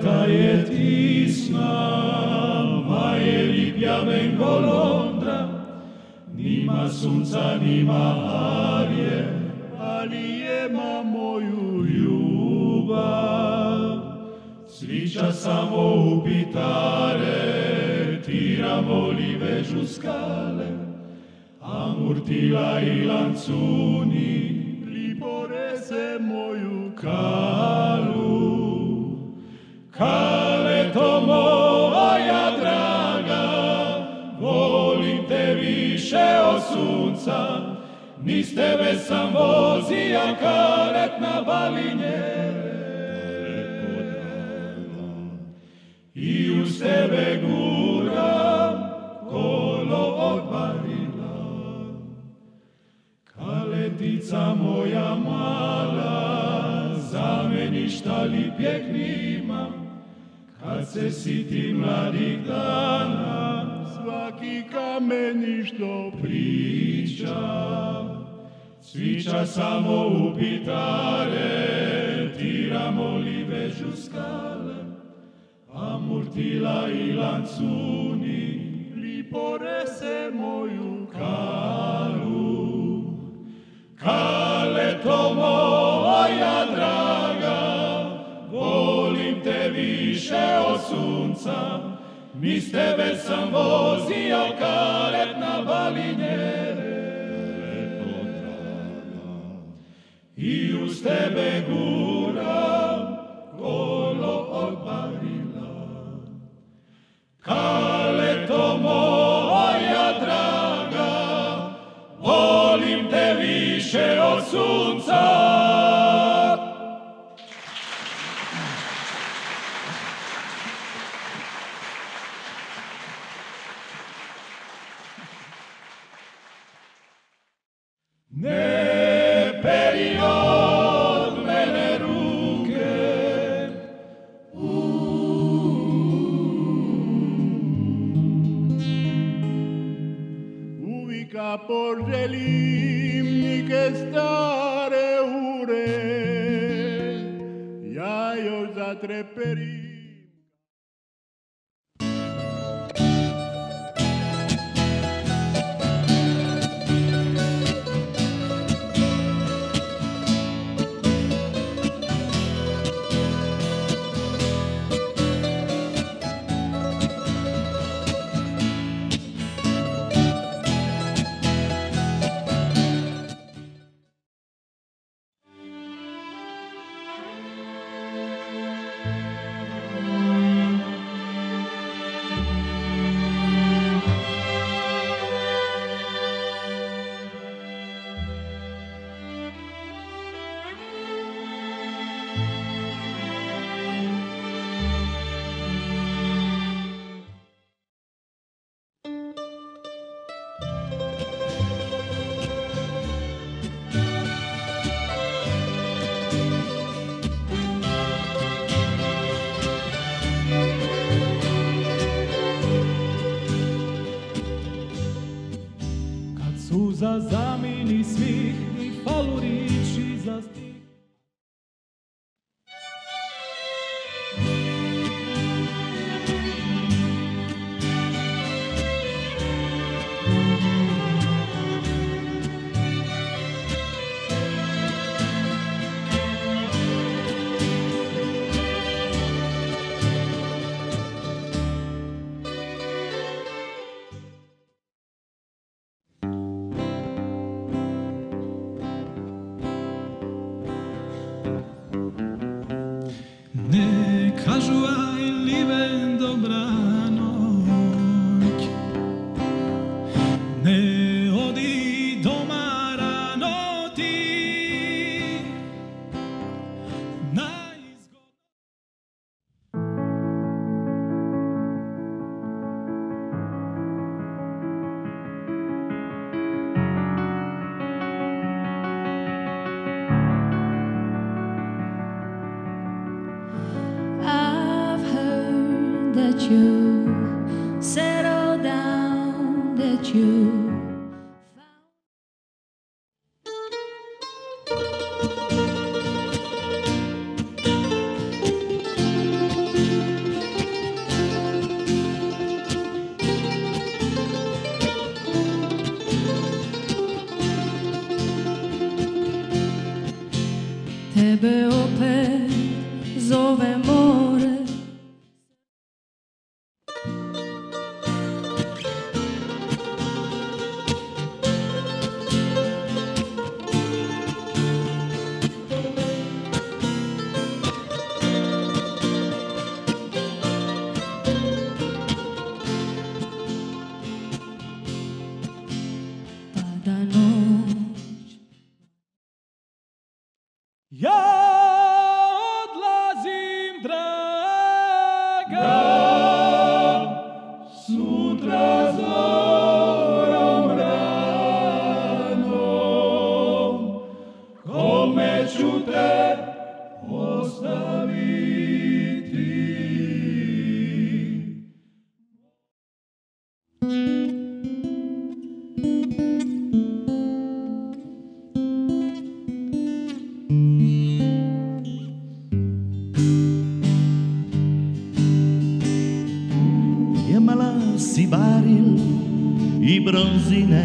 poeta je tisna, ma je lipjavenko Londra, nima sunca, nima arje, ali jema moju ljubav. Svića samo upitare, tira voli vežu skale, a murtila i lancuni liporese moju kalu. Kale to moja draga, volim te više od sunca, niz tebe sam vozija karet na balinjere. I uz tebe guram kolo od barila. Kaletica moja mala, za meni šta lipjeg nima, kad se sitim mladih dana, svaki kamen što priča. Cvića samo upitare, tiramo li vežu skale, a murtila i lancuni liporese moju kalu. Kale to moja draga, volim te više od sunca, niz tebe sam vozio karet na balinjere. I uz tebe guram kolo od barila. Kale to moja draga, volim te više od sunca. Ne peri od mene ruke, uvika poželim nike stare ure, ja još zatreperim. Suza zamini svih i falu riči za stih. Ne kažu aj liven dobranoć, ne odi doma rano ti, that you settle down, that you found. opet zove more. Pada noć. Ja odlazim, draga, sutra zorom ranom, kome ću te ostaviti. Jemala si baril i bronzine